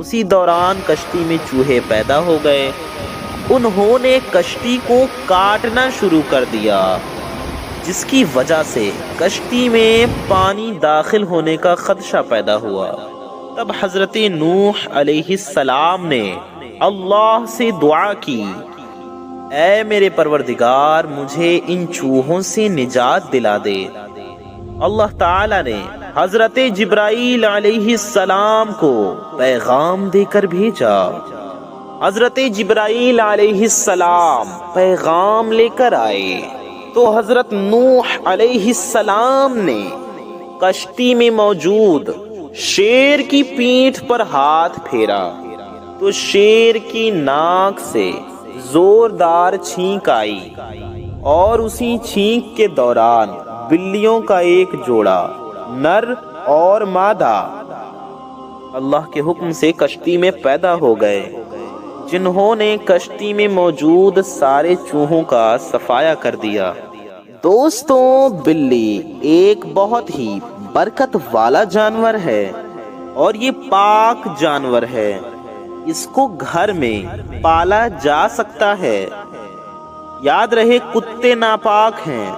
اسی دوران کشتی میں چوہے پیدا ہو گئے۔ انہوں نے کشتی کو کاٹنا شروع کر دیا، جس کی وجہ سے کشتی میں پانی داخل ہونے کا خدشہ پیدا ہوا۔ تب حضرت نوح علیہ السلام نے اللہ سے دعا کی، اے میرے پروردگار، مجھے ان چوہوں سے نجات دلا دے۔ اللہ تعالی نے حضرت جبرائیل علیہ السلام کو پیغام دے کر بھیجا۔ حضرت جبرائیل علیہ السلام پیغام لے کر آئے تو حضرت نوح علیہ السلام نے کشتی میں موجود شیر کی پیٹھ پر ہاتھ پھیرا تو شیر کی ناک سے زوردار چھینک آئی، اور اسی چھینک کے دوران بلیوں کا ایک جوڑا نر اور مادہ اللہ کے حکم سے کشتی میں پیدا ہو گئے، جنہوں نے کشتی میں موجود سارے چوہوں کا صفایا کر دیا۔ دوستوں، بلی ایک بہت ہی برکت والا جانور ہے اور یہ پاک جانور ہے۔ اس کو گھر میں پالا جا سکتا ہے۔ یاد رہے، کتے ناپاک ہیں۔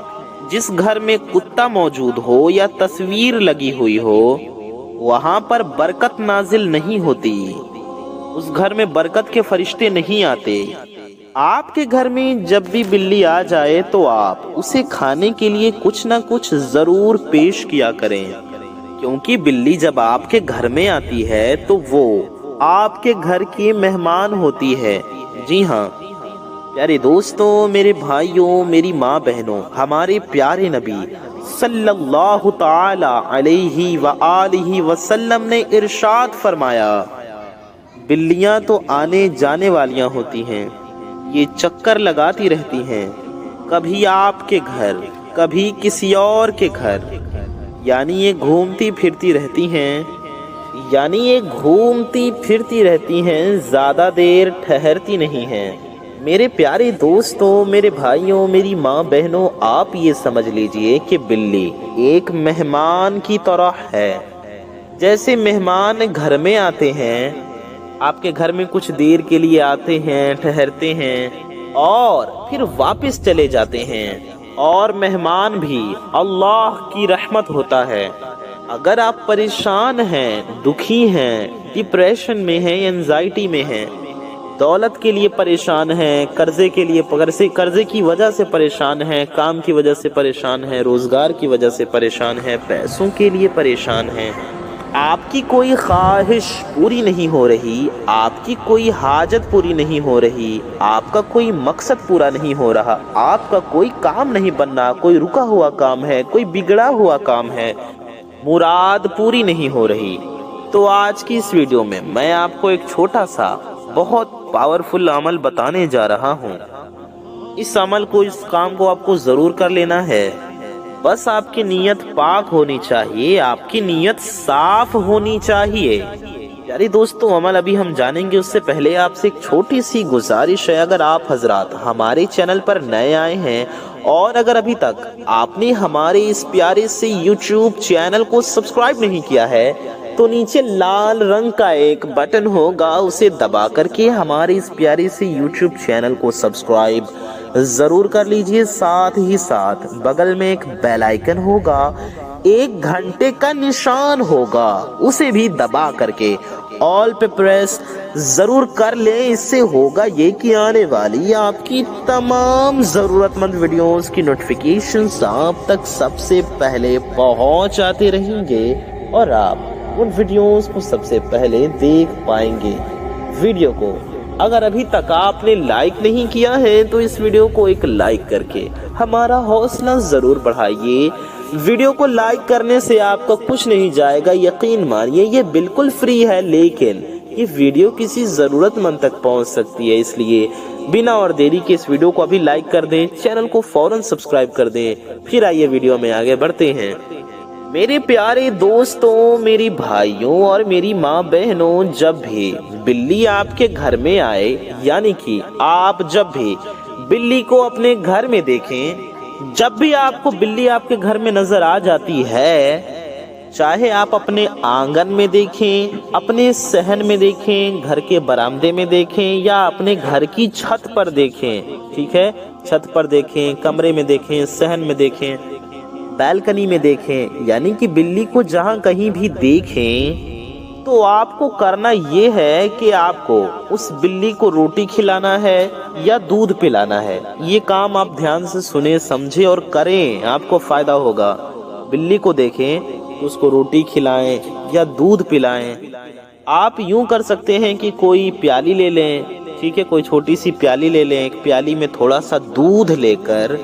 جس گھر میں کتا موجود ہو یا تصویر لگی ہوئی ہو، وہاں پر برکت نازل نہیں ہوتی، اس گھر میں برکت کے فرشتے نہیں آتے۔ آپ کے گھر میں جب بھی بلی آ جائے تو آپ اسے کھانے کے لیے کچھ نہ کچھ ضرور پیش کیا کریں، کیونکہ بلی جب آپ کے گھر میں آتی ہے تو وہ آپ کے گھر کی مہمان ہوتی ہے۔ جی ہاں پیارے دوستوں، میرے بھائیوں، میری ماں بہنوں، ہمارے پیارے نبی صلی اللہ تعالی علیہ وآلہ وسلم نے ارشاد فرمایا، بلیاں تو آنے جانے والیاں ہوتی ہیں، یہ چکر لگاتی رہتی ہیں، کبھی آپ کے گھر کبھی کسی اور کے گھر، یعنی یہ گھومتی پھرتی رہتی ہیں، زیادہ دیر ٹھہرتی نہیں ہیں۔ میرے پیارے دوستوں، میرے بھائیوں، میری ماں بہنوں، آپ یہ سمجھ لیجئے کہ بلی ایک مہمان کی طرح ہے۔ جیسے مہمان گھر میں آتے ہیں، آپ کے گھر میں کچھ دیر کے لیے آتے ہیں، ٹھہرتے ہیں اور پھر واپس چلے جاتے ہیں، اور مہمان بھی اللہ کی رحمت ہوتا ہے۔ اگر آپ پریشان ہیں، دکھی ہیں، ڈپریشن میں ہیں، انزائٹی میں ہیں، دولت کے لیے پریشان ہیں، قرضے کی وجہ سے پریشان ہیں، کام کی وجہ سے پریشان ہیں، روزگار کی وجہ سے پریشان ہیں، پیسوں کے لیے پریشان ہیں، آپ کی کوئی خواہش پوری نہیں ہو رہی، آپ کی کوئی حاجت پوری نہیں ہو رہی، آپ کا کوئی مقصد پورا نہیں ہو رہا، آپ کا کوئی کام نہیں بن رہا، کوئی رکا ہوا کام ہے، کوئی بگڑا ہوا کام ہے، مراد پوری نہیں ہو رہی، تو آج کی اس ویڈیو میں میں آپ کو ایک چھوٹا سا بہت پاورفل عمل بتانے جا رہا ہوں۔ اس کام کو آپ کو ضرور کر لینا ہے، بس آپ کی نیت پاک ہونی چاہیے، آپ کی نیت صاف ہونی چاہیے۔ یاری دوستو، عمل ابھی ہم جانیں گے، اس سے پہلے آپ سے ایک چھوٹی سی گزارش ہے۔ اگر آپ حضرات ہمارے چینل پر نئے آئے ہیں اور اگر ابھی تک آپ نے ہمارے اس پیارے سے یوٹیوب چینل کو سبسکرائب نہیں کیا ہے تو نیچے لال رنگ کا ایک بٹن ہوگا، اسے دبا کر کے ہمارے اس پیارے سے یوٹیوب چینل کو سبسکرائب ضرور کر لیجئے۔ ساتھ ہی ساتھ بغل میں ایک بیل آئیکن ہوگا، ایک گھنٹے کا نشان ہوگا، اسے بھی دبا کر کے آل پہ پریس ضرور کر لیں۔ اس سے ہوگا یہ کہ آنے والی آپ کی تمام ضرورت مند ویڈیوز کی نوٹیفیکیشنز آپ تک سب سے پہلے پہنچ آتے رہیں گے اور آپ ان ویڈیوز کو سب سے پہلے دیکھ پائیں گے۔ ویڈیو کو اگر ابھی تک آپ نے لائک نہیں کیا ہے تو اس ویڈیو کو ایک لائک کر کے ہمارا حوصلہ ضرور بڑھائیے۔ ویڈیو کو لائک کرنے سے آپ کا کچھ نہیں جائے گا، یقین مانیے یہ بالکل فری ہے، لیکن یہ ویڈیو کسی ضرورت مند تک پہنچ سکتی ہے، اس لیے بنا اور دیری کے اس ویڈیو کو ابھی لائک کر دیں، چینل کو فوراً سبسکرائب کر دیں۔ پھر آئیے ویڈیو میں آگے بڑھتے ہیں۔ میرے پیارے دوستوں، میری بھائیوں اور میری ماں بہنوں، جب بھی بلی آپ کے گھر میں آئے، یعنی کہ آپ جب بھی بلی کو اپنے گھر میں دیکھیں، جب بھی آپ کو بلی آپ کے گھر میں نظر آ جاتی ہے چاہے آپ اپنے آنگن میں دیکھیں، اپنے صحن میں دیکھیں، گھر کے برآمدے میں دیکھیں، یا اپنے گھر کی چھت پر دیکھیں، ٹھیک ہے، چھت پر دیکھیں، کمرے میں دیکھیں، صحن میں دیکھیں، بالکنی میں دیکھیں، یعنی کہ بلی کو جہاں کہیں بھی دیکھیں تو آپ کو کرنا یہ ہے کہ آپ کو اس بلی کو روٹی کھلانا ہے یا دودھ پلانا ہے۔ یہ کام آپ دھیان سے سنیں، سمجھیں اور کریں، آپ کو فائدہ ہوگا۔ بلی کو دیکھیں تو اس کو روٹی کھلائیں یا دودھ پلائیں۔ آپ یوں کر سکتے ہیں کہ کوئی پیالی لے لیں، ٹھیک ہے، کوئی چھوٹی سی پیالی لے لیں، ایک پیالی میں تھوڑا سا دودھ لے کر،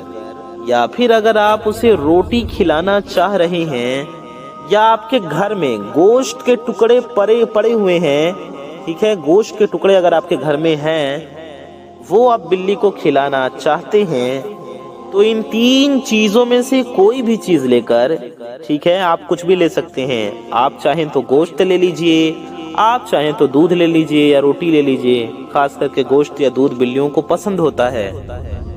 یا پھر اگر آپ اسے روٹی کھلانا چاہ رہے ہیں یا آپ کے گھر میں گوشت کے ٹکڑے پڑے ہوئے ہیں، ٹھیک ہے، گوشت کے ٹکڑے اگر آپ کے گھر میں ہیں، وہ آپ بلی کو کھلانا چاہتے ہیں، تو ان تین چیزوں میں سے کوئی بھی چیز لے کر، ٹھیک ہے، آپ کچھ بھی لے سکتے ہیں۔ آپ چاہیں تو گوشت لے لیجئے، آپ چاہیں تو دودھ لے لیجئے یا روٹی لے لیجئے، خاص کر کے گوشت یا دودھ بلیوں کو پسند ہوتا ہے۔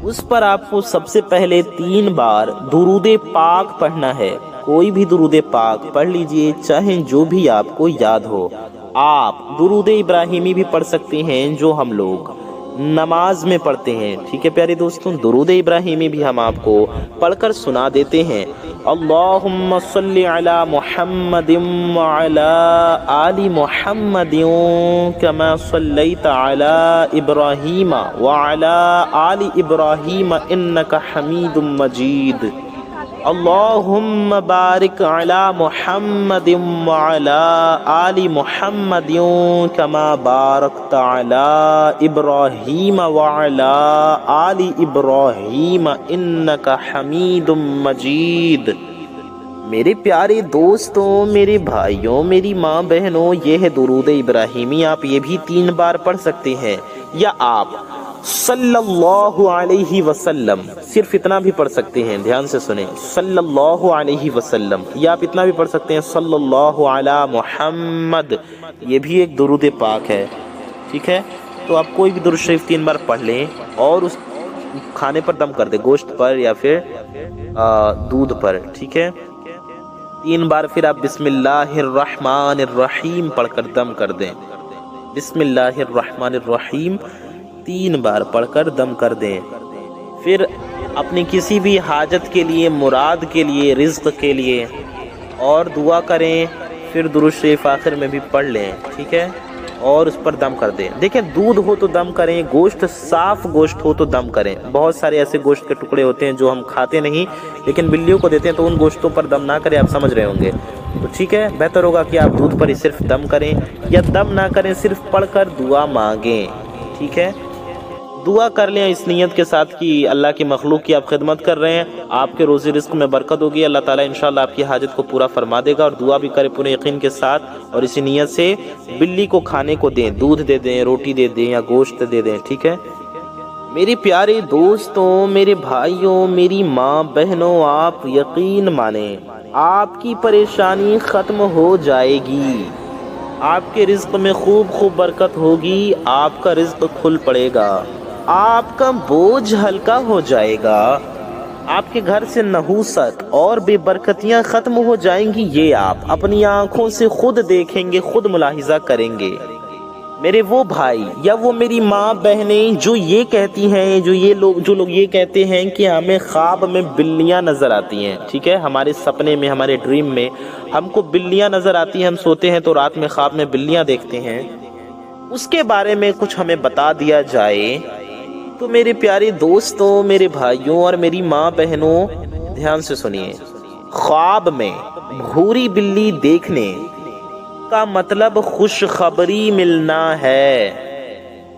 اس پر آپ کو سب سے پہلے 3 بار درود پاک پڑھنا ہے۔ کوئی بھی درود پاک پڑھ لیجئے، چاہے جو بھی آپ کو یاد ہو۔ آپ درود ابراہیمی بھی پڑھ سکتے ہیں جو ہم لوگ نماز میں پڑھتے ہیں، ٹھیک ہے پیارے دوستوں، درود ابراہیمی بھی ہم آپ کو پڑھ کر سنا دیتے ہیں۔ اللہم صلی علی محمد وعلی آل محمد کما صلیت علی ابراہیم وعلی آل ابراہیم انک حمید مجید۔ اللہم بارک علی محمد وعلی آل محمد کما بارکت علی ابراہیم وعلی آل ابراہیم انک حمید مجید۔ میرے پیارے دوستوں، میرے بھائیوں، میری ماں بہنوں، یہ ہے درود ابراہیمی۔ آپ یہ بھی 3 بار پڑھ سکتے ہیں، یا آپ صلی اللہ علیہ وسلم صرف اتنا بھی پڑھ سکتے ہیں، دھیان سے سنیں، صلی اللہ علیہ وسلم، یا آپ اتنا بھی پڑھ سکتے ہیں صلی اللہ علی محمد، یہ بھی ایک درود پاک ہے، ٹھیک ہے۔ تو آپ کوئی بھی درود شریف 3 بار پڑھ لیں اور اس کھانے پر دم کر دیں، گوشت پر یا پھر دودھ پر، ٹھیک ہے۔ 3 بار پھر آپ بسم اللہ الرحمن الرحیم پڑھ کر دم کر دیں، بسم اللہ الرحمن الرحیم 3 بار پڑھ کر دم کر دیں۔ پھر اپنی کسی بھی حاجت کے لیے، مراد کے لیے، رزق کے لیے اور دعا کریں، پھر درود شریف آخر میں بھی پڑھ لیں، ٹھیک ہے، اور اس پر دم کر دیں۔ دیکھیں، دودھ ہو تو دم کریں، گوشت صاف گوشت ہو تو دم کریں۔ بہت سارے ایسے گوشت کے ٹکڑے ہوتے ہیں جو ہم کھاتے نہیں لیکن بلیوں کو دیتے ہیں، تو ان گوشتوں پر دم نہ کریں، آپ سمجھ رہے ہوں گے۔ تو ٹھیک ہے، بہتر ہوگا کہ آپ دودھ پر ہی صرف دم کریں، یا دم نہ کریں، صرف پڑھ کر دعا مانگیں، ٹھیک ہے۔ دعا کر لیں اس نیت کے ساتھ کہ اللہ کی مخلوق کی آپ خدمت کر رہے ہیں، آپ کے روزی رزق میں برکت ہوگی، اللہ تعالیٰ انشاءاللہ آپ کی حاجت کو پورا فرما دے گا۔ اور دعا بھی کریں پورے یقین کے ساتھ، اور اسی نیت سے بلی کو کھانے کو دیں، دودھ دے دیں، روٹی دے دیں یا گوشت دے دیں، ٹھیک ہے۔ میرے پیارے دوستوں، میرے بھائیوں، میری ماں بہنوں، آپ یقین مانیں، آپ کی پریشانی ختم ہو جائے گی، آپ کے رزق میں خوب برکت ہوگی، آپ کا رزق کھل پڑے گا، آپ کا بوجھ ہلکا ہو جائے گا، آپ کے گھر سے نحوست اور بے برکتیاں ختم ہو جائیں گی۔ یہ آپ اپنی آنکھوں سے خود دیکھیں گے، خود ملاحظہ کریں گے۔ میرے وہ بھائی یا وہ میری ماں بہنیں جو یہ کہتی ہیں، جو لوگ یہ کہتے ہیں کہ ہمیں خواب میں بلیاں نظر آتی ہیں، ٹھیک ہے، ہمارے سپنے میں، ہمارے ڈریم میں ہم کو بلیاں نظر آتی ہیں، ہم سوتے ہیں تو رات میں خواب میں بلیاں دیکھتے ہیں، اس کے بارے میں کچھ ہمیں بتا دیا جائے تو میرے پیارے دوستوں، میرے بھائیوں اور میری ماں بہنوں، دھیان سے سنیے۔ خواب میں بھوری بلی دیکھنے کا مطلب خوشخبری ملنا ہے۔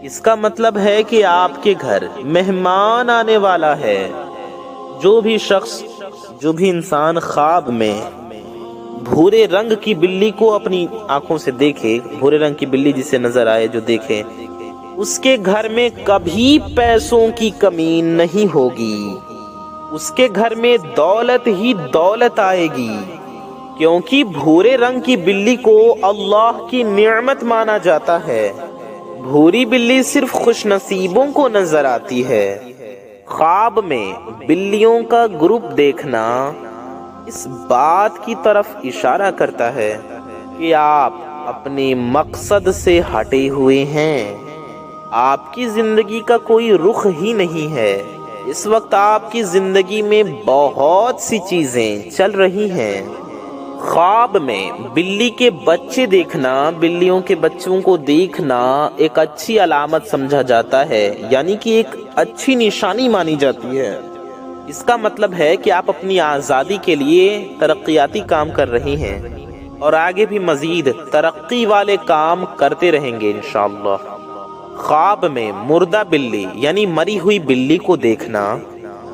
اس کا مطلب ہے کہ آپ کے گھر مہمان آنے والا ہے۔ جو بھی شخص، جو بھی انسان خواب میں بھورے رنگ کی بلی کو اپنی آنکھوں سے دیکھے، بھورے رنگ کی بلی جسے نظر آئے، جو دیکھے، اس کے گھر میں کبھی پیسوں کی کمی نہیں ہوگی، اس کے گھر میں دولت ہی دولت آئے گی، کیونکہ بھورے رنگ کی بلی کو اللہ کی نعمت مانا جاتا ہے۔ بھوری بلی صرف خوش نصیبوں کو نظر آتی ہے۔ خواب میں بلیوں کا گروپ دیکھنا اس بات کی طرف اشارہ کرتا ہے کہ آپ اپنے مقصد سے ہٹے ہوئے ہیں، آپ کی زندگی کا کوئی رخ ہی نہیں ہے۔ اس وقت آپ کی زندگی میں بہت سی چیزیں چل رہی ہیں۔ خواب میں بلی کے بچے دیکھنا، بلیوں کے بچوں کو دیکھنا ایک اچھی علامت سمجھا جاتا ہے، یعنی کہ ایک اچھی نشانی مانی جاتی ہے۔ اس کا مطلب ہے کہ آپ اپنی آزادی کے لیے ترقیاتی کام کر رہے ہیں اور آگے بھی مزید ترقی والے کام کرتے رہیں گے انشاءاللہ۔ خواب میں مردہ بلی یعنی مری ہوئی بلی کو دیکھنا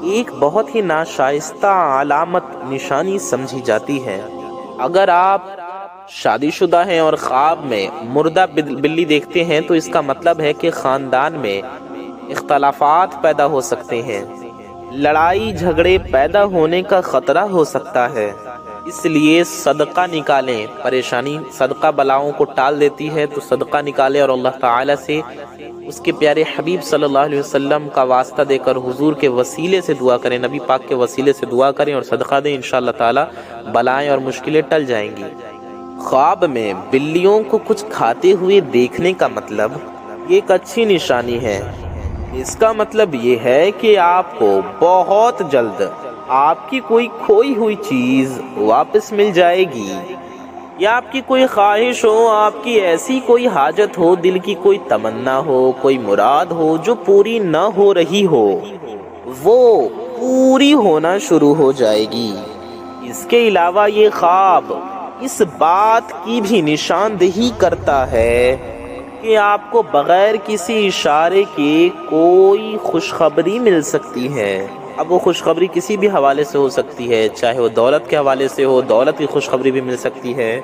ایک بہت ہی ناشائستہ علامت نشانی سمجھی جاتی ہے۔ اگر آپ شادی شدہ ہیں اور خواب میں مردہ بلی دیکھتے ہیں تو اس کا مطلب ہے کہ خاندان میں اختلافات پیدا ہو سکتے ہیں، لڑائی جھگڑے پیدا ہونے کا خطرہ ہو سکتا ہے۔ اس لیے صدقہ نکالیں، پریشانی صدقہ بلاؤں کو ٹال دیتی ہے، تو صدقہ نکالیں اور اللہ تعالی سے اس کے پیارے حبیب صلی اللہ علیہ وسلم کا واسطہ دے کر حضور کے وسیلے سے دعا کریں، نبی پاک کے وسیلے سے دعا کریں اور صدقہ دیں، انشاءاللہ تعالی بلائیں اور مشکلیں ٹل جائیں گی۔ خواب میں بلیوں کو کچھ کھاتے ہوئے دیکھنے کا مطلب یہ ایک اچھی نشانی ہے۔ اس کا مطلب یہ ہے کہ آپ کو بہت جلد آپ کی کوئی کھوئی ہوئی چیز واپس مل جائے گی، یا آپ کی کوئی خواہش ہو، آپ کی ایسی کوئی حاجت ہو، دل کی کوئی تمنا ہو، کوئی مراد ہو جو پوری نہ ہو رہی ہو، وہ پوری ہونا شروع ہو جائے گی۔ اس کے علاوہ یہ خواب اس بات کی بھی نشاندہی کرتا ہے کہ آپ کو بغیر کسی اشارے کے کوئی خوشخبری مل سکتی ہے۔ اب وہ خوشخبری کسی بھی حوالے سے ہو سکتی ہے، چاہے وہ دولت کے حوالے سے ہو، دولت کی خوشخبری بھی مل سکتی ہے،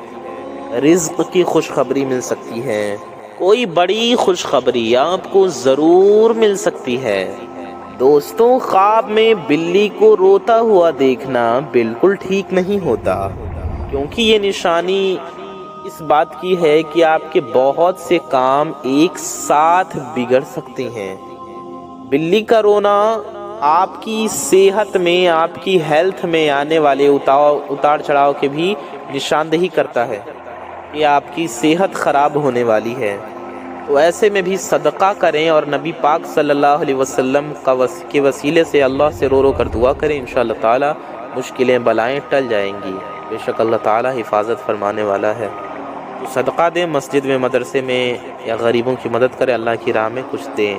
رزق کی خوشخبری مل سکتی ہے، کوئی بڑی خوشخبری آپ کو ضرور مل سکتی ہے۔ دوستوں، خواب میں بلی کو روتا ہوا دیکھنا بالکل ٹھیک نہیں ہوتا، کیونکہ یہ نشانی اس بات کی ہے کہ آپ کے بہت سے کام ایک ساتھ بگڑ سکتے ہیں۔ بلی کا رونا آپ کی صحت میں، آپ کی ہیلتھ میں آنے والے اتار چڑھاؤ کے بھی نشاندہی کرتا ہے کہ آپ کی صحت خراب ہونے والی ہے۔ تو ایسے میں بھی صدقہ کریں اور نبی پاک صلی اللہ علیہ وسلم کے وسیلے سے اللہ سے رو رو کر دعا کریں، انشاءاللہ تعالی مشکلیں بلائیں ٹل جائیں گی۔ بے شک اللہ تعالی حفاظت فرمانے والا ہے۔ تو صدقہ دیں، مسجد میں، مدرسے میں، یا غریبوں کی مدد کریں، اللہ کی راہ میں کچھ دیں۔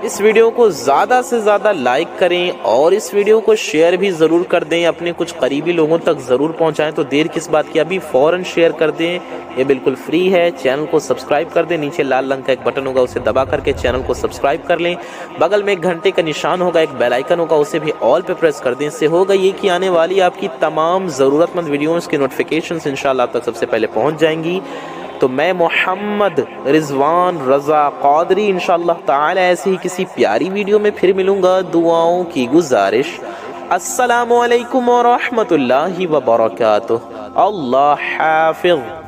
اس ویڈیو کو زیادہ سے زیادہ لائک کریں اور اس ویڈیو کو شیئر بھی ضرور کر دیں، اپنے کچھ قریبی لوگوں تک ضرور پہنچائیں۔ تو دیر کس بات کی، ابھی فوراً شیئر کر دیں، یہ بالکل فری ہے۔ چینل کو سبسکرائب کر دیں، نیچے لال رنگ کا ایک بٹن ہوگا، اسے دبا کر کے چینل کو سبسکرائب کر لیں۔ بغل میں ایک گھنٹے کا نشان ہوگا، ایک بیل آئیکن ہوگا، اسے بھی آل پہ پریس کر دیں۔ اس سے ہوگا یہ کہ آنے والی آپ کی تمام ضرورت مند ویڈیوز کی نوٹیفیکیشنز انشاءاللہ آپ تک سب سے پہلے پہنچ جائیں گی۔ تو میں محمد رضوان رضا قادری انشاءاللہ تعالی ایسے ہی کسی پیاری ویڈیو میں پھر ملوں گا۔ دعاؤں کی گزارش۔ السلام علیکم ورحمۃ اللہ وبرکاتہ۔ اللہ حافظ۔